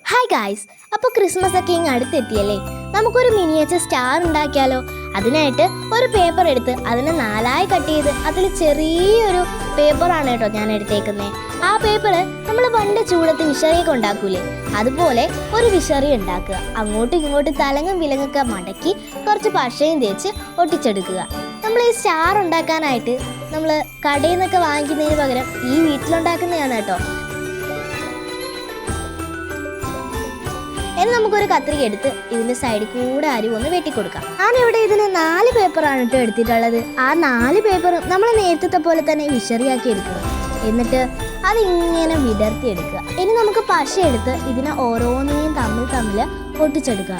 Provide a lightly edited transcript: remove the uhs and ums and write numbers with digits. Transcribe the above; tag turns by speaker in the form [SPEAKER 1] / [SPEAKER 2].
[SPEAKER 1] Hi guys, അപ്പോൾ Christmas ഒക്കെ ഇങ്ങ് അടുത്തെത്തിയല്ലേ. നമുക്കൊരു മിനിയേച്ചർ സ്റ്റാർ ഉണ്ടാക്കിയാലോ? അതിനായിട്ട് ഒരു പേപ്പർ എടുത്ത് അതിനെ നാലായി കട്ട് ചെയ്ത് അതിൽ ചെറിയൊരു പേപ്പറാണ് കേട്ടോ ഞാൻ എടുത്തേക്കുന്നത്. ആ പേപ്പർ നമ്മൾ പണ്ട് ചൂടത്ത് വിഷറിയൊക്കെ ഉണ്ടാക്കൂലേ, അതുപോലെ ഒരു വിഷറി ഉണ്ടാക്കുക. അങ്ങോട്ടും ഇങ്ങോട്ടും തലങ്ങും വിലങ്ങൊക്കെ മടക്കി കുറച്ച് പശയും തേച്ച് ഒട്ടിച്ചെടുക്കുക. നമ്മൾ ഈ സ്റ്റാർ ഉണ്ടാക്കാനായിട്ട് നമ്മൾ കടയിൽ നിന്നൊക്കെ വാങ്ങിക്കുന്നതിന് പകരം ഈ വീട്ടിലുണ്ടാക്കുന്നതാണ് കേട്ടോ. ഇനി നമുക്കൊരു കത്രിക എടുത്ത് ഇതിൻ്റെ സൈഡിൽ കൂടെ ഒന്ന് വെട്ടിക്കൊടുക്കാം. ഞാനിവിടെ ഇതിന് 4 പേപ്പറാണ് കേട്ടോ എടുത്തിട്ടുള്ളത്. ആ 4 പേപ്പറും നമ്മൾ നേരത്തെ പോലെ തന്നെ വിഷറിയാക്കി എടുക്കുക. എന്നിട്ട് അതിങ്ങനെ വിടർത്തി എടുക്കുക. ഇനി നമുക്ക് പശ എടുത്ത് ഇതിനെ ഓരോന്നിനെയും തമ്മിൽ ഒട്ടിച്ചെടുക്കുക.